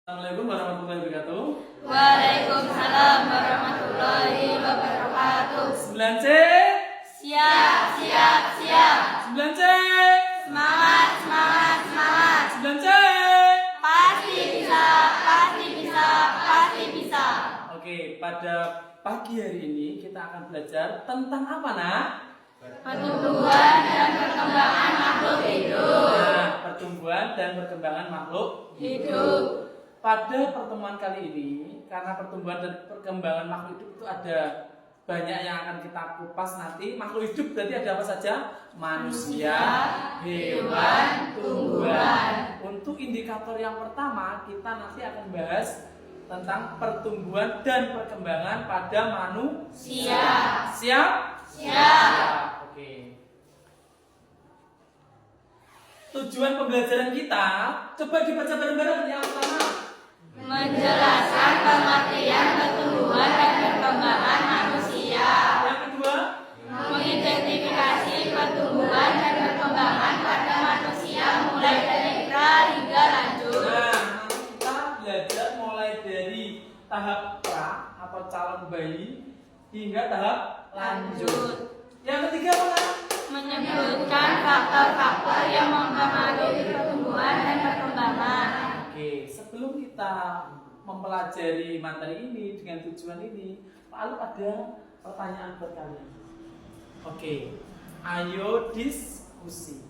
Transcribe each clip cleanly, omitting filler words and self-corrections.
Assalamualaikum warahmatullahi wabarakatuh. Waalaikumsalam warahmatullahi wabarakatuh. 9C. Siap, siap, siap. 9C. Semangat, semangat, semangat. 9C. Pasti bisa, pasti bisa, pasti bisa. Oke, pada pagi hari ini kita akan belajar tentang apa, Nak? Pertumbuhan dan perkembangan makhluk hidup. Nah, pertumbuhan dan perkembangan makhluk Hidup. Pada pertemuan kali ini, karena pertumbuhan dan perkembangan makhluk hidup itu ada banyak yang akan kita kupas nanti. Makhluk hidup berarti ada apa saja? Manusia, hewan, tumbuhan. Untuk indikator yang pertama, kita nanti akan bahas tentang pertumbuhan dan perkembangan pada manusia. Siap? Siap. Oke. Tujuan pembelajaran kita, coba dibaca bareng-bareng yang pertama. Menjelaskan pengertian pertumbuhan dan perkembangan manusia. Yang kedua, Mengidentifikasi pertumbuhan dan perkembangan pada manusia mulai dari pra hingga lanjut. nah, nanti kita belajar mulai dari tahap pra atau calon bayi hingga tahap lanjut. Yang ketiga apa? Menyebutkan faktor-faktor yang mempengaruhi pertumbuhan dan perkembangan. Oke, sebelum kita mempelajari materi ini dengan tujuan ini, lalu ada pertanyaan buat kalian. Oke, ayo diskusi.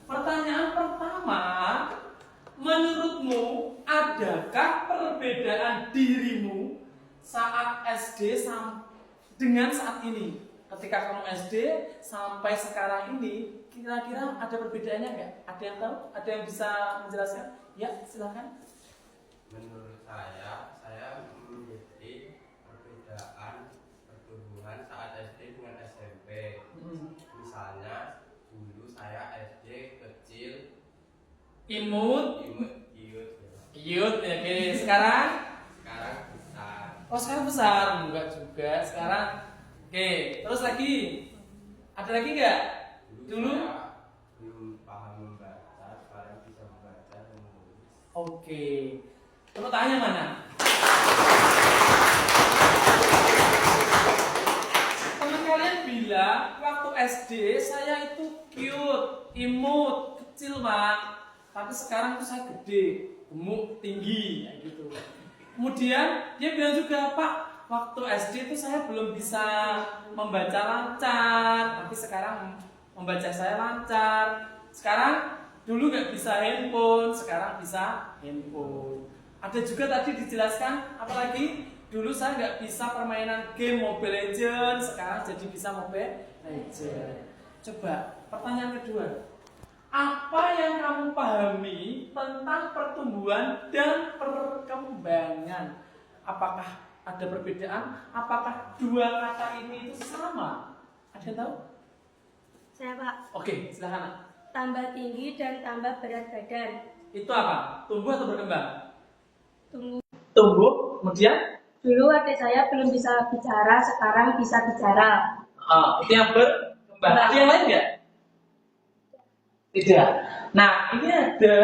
Pertanyaan pertama, menurutmu adakah perbedaan dirimu saat SD dengan saat ini? Ketika kamu SD sampai sekarang ini, kira-kira ada perbedaannya nggak? Ada yang tahu? Ada yang bisa menjelaskan? Ya, silakan. Menurut saya memiliki perbedaan pertumbuhan saat SD dengan SMP. Misalnya dulu saya SD kecil, Imut, iut, Yud, ya, oke. Sekarang? sekarang besar. Oh, sekarang besar? Enggak juga. Sekarang, oke. Terus lagi? Ada lagi nggak? Dulu? Saya belum paham membaca, sekarang bisa membaca dan menulis. Oke. Tepuk tangannya mana? Teman kalian bilang waktu SD saya itu cute, imut, kecil Pak. Tapi sekarang tuh saya gede, gemuk, tinggi, kayak gitu. Kemudian dia bilang juga, Pak, waktu SD itu saya belum bisa membaca lancar, tapi sekarang membaca saya lancar. Sekarang dulu nggak bisa handphone, sekarang bisa handphone. Ada juga tadi dijelaskan, apalagi dulu saya nggak bisa permainan game Mobile Legends, sekarang jadi bisa Mobile Legends. Coba pertanyaan kedua, apa yang kamu pahami tentang pertumbuhan dan perkembangan? Apakah ada perbedaan? Apakah dua kata ini itu sama? Ada yang tahu? Saya Pak, Oke, silakan. tambah tinggi dan tambah berat badan. Itu apa? Tumbuh atau berkembang? Tunggu. Tumbuh, kemudian? Dulu adik saya belum bisa bicara, sekarang bisa bicara. Itu yang berkembang. Ada yang lain nggak? Tidak. Nah, ini ada.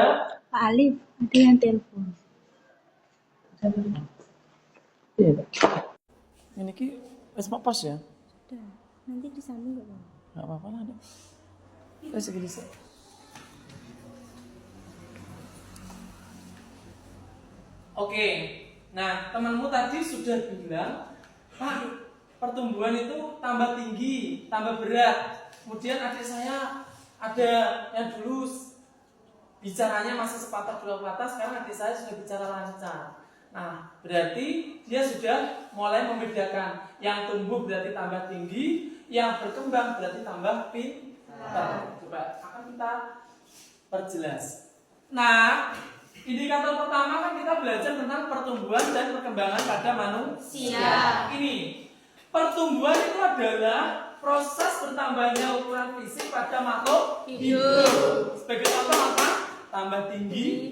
Pak Alif, ada yang telepon. Iya, Pak. Ini ki sempat pas ya? Sudah, nanti disambung nggak Bang? Nggak apa-apa lah. Segini sih. Oke. Nah, temanmu tadi sudah bilang, Pak, pertumbuhan itu tambah tinggi, tambah berat. Kemudian adik saya ada yang dulu bicaranya masih sepatah dua patah, sekarang adik saya sudah bicara lancar. Nah, berarti dia sudah mulai membedakan. Yang tumbuh berarti tambah tinggi, yang berkembang berarti tambah pintar. Coba akan kita perjelas. Nah, indikator pertama kan kita belajar tentang pertumbuhan dan perkembangan pada manusia. Ini pertumbuhan itu adalah proses bertambahnya ukuran fisik pada makhluk hidup. Sebagai contoh apa? Tambah tinggi,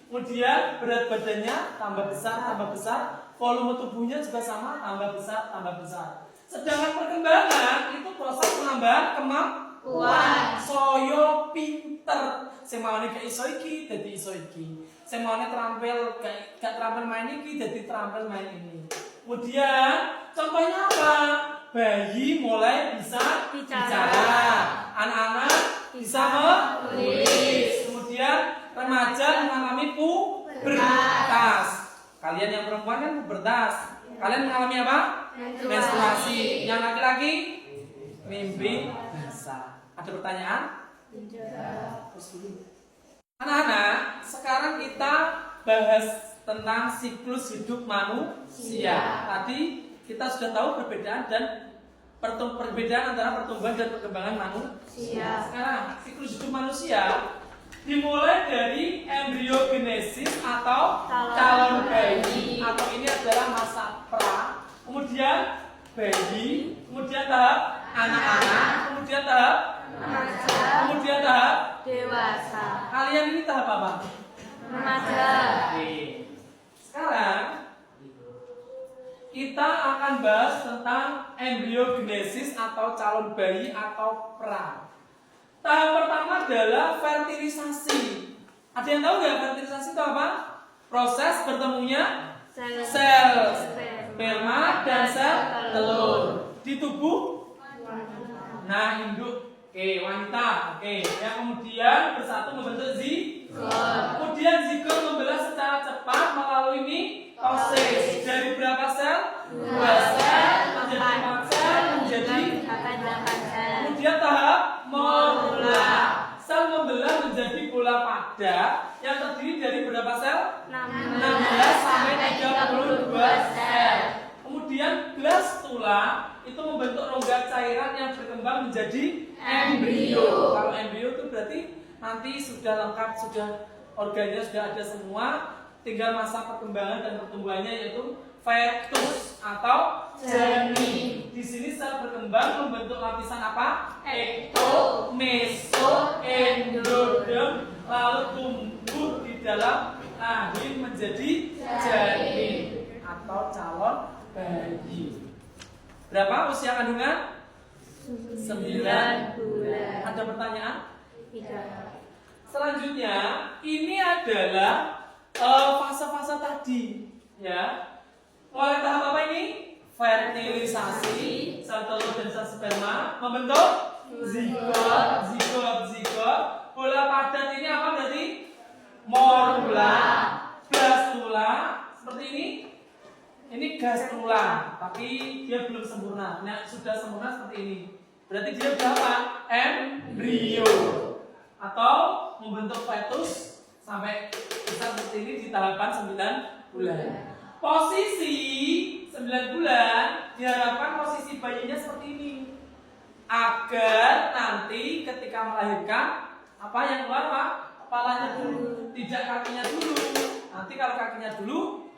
kemudian berat badannya tambah besar, volume tubuhnya juga sama, tambah besar. Sedangkan perkembangan itu proses penambahan kemampuan. Soyo pinter, sing mawane gak iso iki dadi iso iki. semuanya terampil gak terampil main ini jadi terampil main ini. Kemudian contohnya apa? Bayi mulai bisa bicara, anak-anak bisa menulis, kemudian remaja mengalami pubertas. Kalian yang perempuan kan pubertas. Kalian mengalami apa? Menstruasi. Yang laki-laki mimpi basah. Ada pertanyaan? Anak-anak, sekarang kita bahas tentang siklus hidup manusia. Tadi kita sudah tahu perbedaan antara pertumbuhan dan perkembangan manusia. Sekarang siklus hidup manusia dimulai dari embriogenesis atau calon bayi, atau ini adalah masa pra. Kemudian bayi, kemudian tahap anak-anak, kemudian tahap Remaja, kemudian tahap dewasa, kalian ini tahap apa? remaja. Oke. Sekarang kita akan bahas tentang embriogenesis atau calon bayi atau pra. Tahap pertama adalah fertilisasi. Ada yang tahu nggak fertilisasi itu apa? Proses bertemunya sel sperma dan sel telur di tubuh induk. Oke, wanita. Oke, yang kemudian bersatu membentuk zigot. Kemudian zigot membelah secara cepat melalui mitosis. Dari berapa sel? 2 sel menjadi 4 sel menjadi. Kemudian tahap morula. Sel membelah menjadi bola padat yang terdiri dari berapa sel? 16 sampai 32 sel. Kemudian blastula itu membentuk rongga cairan yang berkembang menjadi embrio. Kalau embrio itu berarti nanti sudah lengkap, sudah organnya sudah ada semua, tinggal masa perkembangan dan pertumbuhannya yaitu fetus atau janin. Di sini sel berkembang membentuk lapisan apa? Ekto, meso, endoderm, lalu tumbuh di dalam rahim menjadi janin atau calon bayi. Berapa usia kandungan? 9 bulan. Ada pertanyaan? Tidak. Selanjutnya, ini adalah fase-fase tadi, ya. Mulai tahap apa ini? Fertilisasi, sel telur dan sel sperma membentuk zigot. Bola padat ini apa berarti? Morula, blastula, seperti ini. Ini gastrula, tapi dia belum sempurna. Nah, sudah sempurna seperti ini. Berarti dia berapa? Embrio atau membentuk fetus sampai bisa seperti ini di tahapan 9 bulan. Posisi 9 bulan diharapkan posisi bayinya seperti ini agar nanti ketika melahirkan apa yang keluar Pak? Kepalanya dulu, tidak kakinya dulu. Nanti kalau kakinya dulu,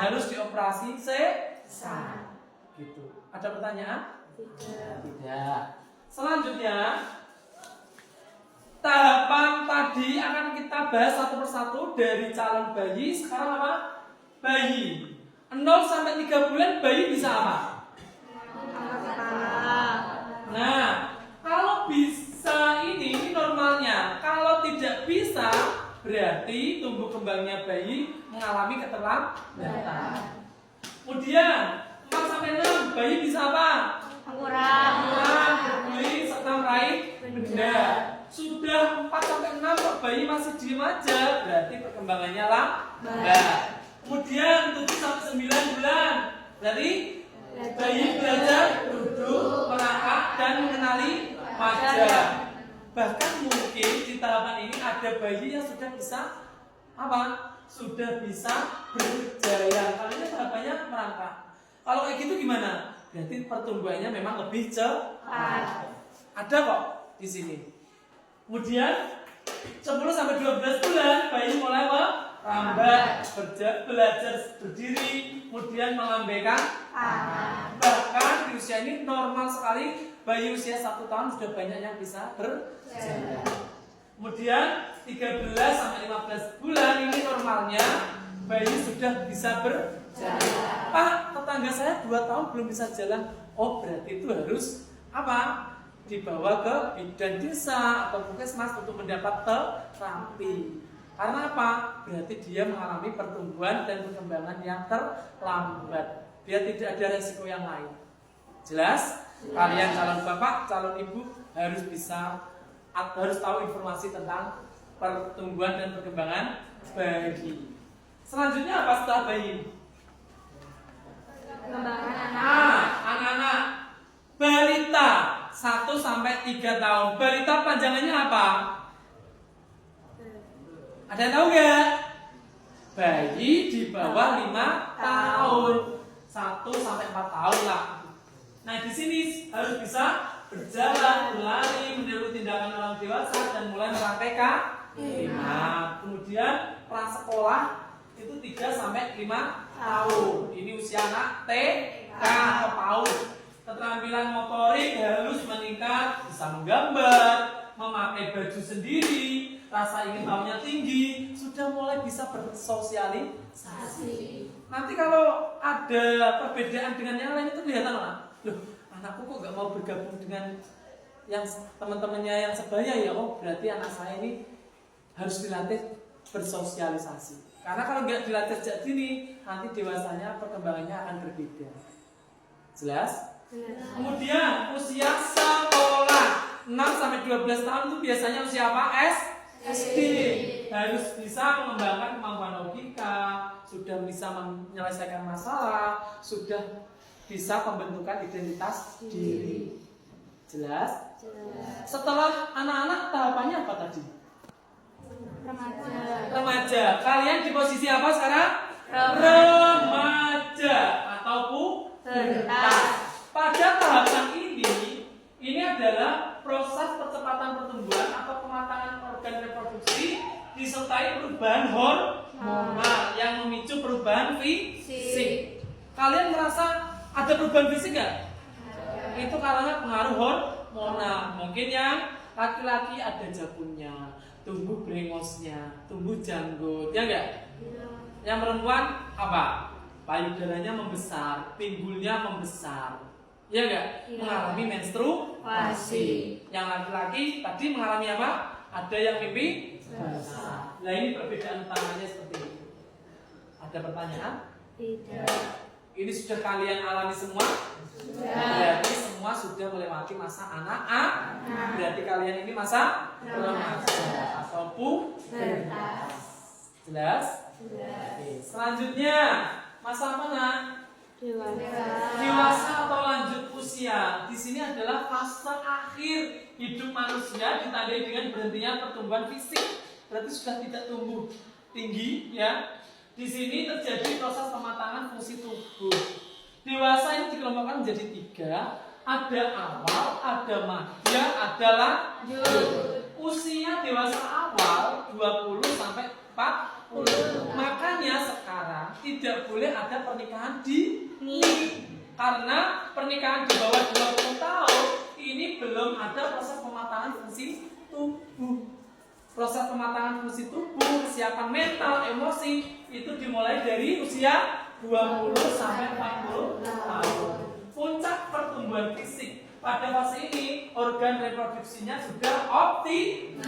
harus dioperasi sesar. Gitu. Ada pertanyaan? Tidak. Selanjutnya, tahapan tadi akan kita bahas satu persatu dari calon bayi. Sekarang apa? Bayi 0 sampai 3 bulan bayi bisa apa? Nah, kalau bisa ini normalnya. Kalau tidak bisa, berarti tumbuh kembangnya bayi mengalami keterlambatan. Kemudian 4 sampai 6 bayi bisa apa? Kurang, berbuli serta meraih benda. Sudah 4 sampai 6 kok bayi masih diem aja, berarti perkembangannya lambat. Kemudian 7 sampai 9 bulan, berarti bayi belajar duduk, melangkah dan mengenali wajah. Bahkan mungkin di tahapan ini ada bayi yang sudah bisa apa? Sudah bisa berjalan. Kalau ini tahapannya merangkak. Kalau kayak gitu gimana? Berarti pertumbuhannya memang lebih cepat. Ada kok di sini. Kemudian 10 sampai 12 bulan bayi mulai merambat, belajar berdiri, kemudian melambaikan tangan. Bahkan di usia ini normal sekali, bayi usia 1 tahun sudah banyak yang bisa berjalan. Kemudian 13 sampai 15 bulan ini normalnya bayi sudah bisa berjalan. Pak, tetangga saya 2 tahun belum bisa jalan. Oh, berarti itu harus apa? Dibawa ke bidan desa atau puskesmas untuk mendapat terapi. Karena apa? Berarti dia mengalami pertumbuhan dan perkembangan yang terlambat. Dia tidak ada resiko yang lain. Jelas? Kalian calon bapak, calon ibu harus tahu informasi tentang pertumbuhan dan perkembangan bayi. Selanjutnya apa setelah bayi? Pengembangan anak. Anak-anak balita 1-3 tahun. Balita panjangannya apa? Ada yang tahu nggak? Bayi di bawah 5 tahun, 1-4 tahun lah. Nah di sini harus bisa berjalan, berlari, meniru tindakan orang dewasa dan mulai merangkai kalimat. Kemudian prasekolah itu 3-5 tahun. Ini usia anak TK atau PAUD. Keterampilan motorik halus meningkat, bisa menggambar, memakai baju sendiri, rasa ingin tahunya tinggi, sudah mulai bisa bersosialisasi. Nanti kalau ada perbedaan dengan yang lain itu kelihatan lah. Loh, anakku kok gak mau bergabung dengan yang teman-temannya yang sebaya ya? Oh, berarti anak saya ini harus dilatih bersosialisasi. Karena kalau nggak dilatih sejak dini, nanti dewasanya perkembangannya akan berbeda. Jelas? Kemudian usia sekolah 6-12 tahun itu biasanya usia apa? SD. Harus bisa mengembangkan kemampuan logika, sudah bisa menyelesaikan masalah, sudah bisa pembentukan identitas diri. Jelas? Setelah anak-anak tahapannya apa tadi? Remaja. Kalian di posisi apa sekarang? Remaja atau pubertas. Pada tahapan ini adalah proses percepatan pertumbuhan atau pematangan organ reproduksi disertai perubahan hormonal yang memicu perubahan fisik. Kalian merasa ada perubahan fisik nggak? Itu karena pengaruh hormonal. Mungkin yang laki-laki ada jakunnya, tumbuh brengosnya, tumbuh janggut, ya enggak? Yang perempuan apa? Payudaranya membesar, pinggulnya membesar, ya enggak? Mengalami menstruasi. Yang laki-laki tadi mengalami apa? Ada yang mimpi basah. Nah ini perbedaan utamanya seperti itu. Ada pertanyaan? Tidak. Ini sudah kalian alami semua? Berarti semua sudah melewati masa anak-anak. Berarti kalian ini masa remaja atau pubertas. Jelas? Oke. Selanjutnya masa mana? Dewasa atau lanjut usia. Di sini adalah fase akhir hidup manusia ditandai dengan berhentinya pertumbuhan fisik. Berarti sudah tidak tumbuh tinggi, ya. Di sini terjadi proses pematangan fungsi tubuh. Dewasa ini dikelompokkan menjadi 3. Ada awal, ada madya, ada lanjut. Usia dewasa awal 20-40. Makanya sekarang tidak boleh ada pernikahan dini. Karena pernikahan di bawah 20 tahun ini belum ada proses pematangan fungsi tubuh. Proses pematangan fungsi tubuh, kesiapan mental, emosi itu dimulai dari usia 20-40 tahun. Puncak pertumbuhan fisik pada fase ini organ reproduksinya sudah optimal.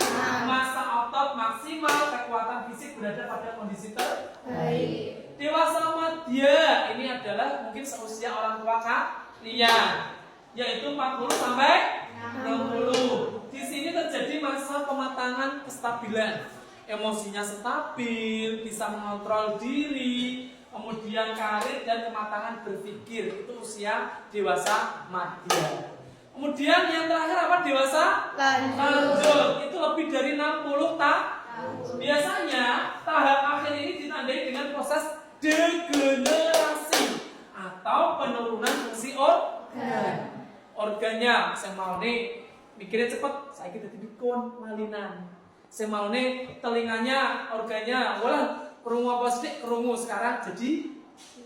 Masa otot maksimal, kekuatan fisik berada pada kondisi terbaik. Dewasa madya ini adalah mungkin seusia orang tua kalian, yaitu 40-60. Di sini terjadi masa pematangan kestabilan. Emosinya stabil, bisa mengontrol diri, kemudian karir dan kematangan berpikir. Itu usia dewasa madya. Kemudian yang terakhir apa? Dewasa lanjut. Itu lebih dari 60 tahun. Biasanya tahap akhir ini ditandai dengan proses degenerasi atau penurunan fungsi organ. Organnya saya mau nih mikirnya cepet, saya kita dibikon malinan. Saya mau nih telinganya, organnya, wala kerungu apa sedikit kerungu sekarang jadi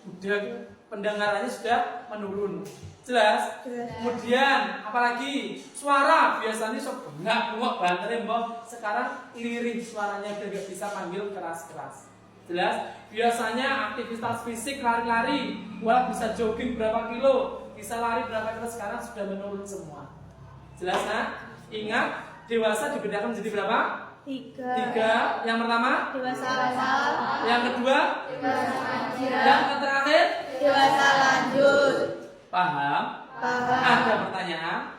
udah pendengarannya sudah menurun. Jelas? Kemudian apalagi suara biasanya bengak banterin mbak, sekarang lirih suaranya udah gak bisa panggil keras-keras. Jelas? Biasanya aktivitas fisik lari-lari, wala bisa jogging berapa kilo, bisa lari berapa kilo, sekarang sudah menurun semua. Jelas kan? Ingat, dewasa dibedakan menjadi berapa? Tiga. Yang pertama? Dewasa asal. Yang kedua? Dewasa manjira. Yang terakhir? Dewasa lanjut. Paham? Paham. Ada pertanyaan?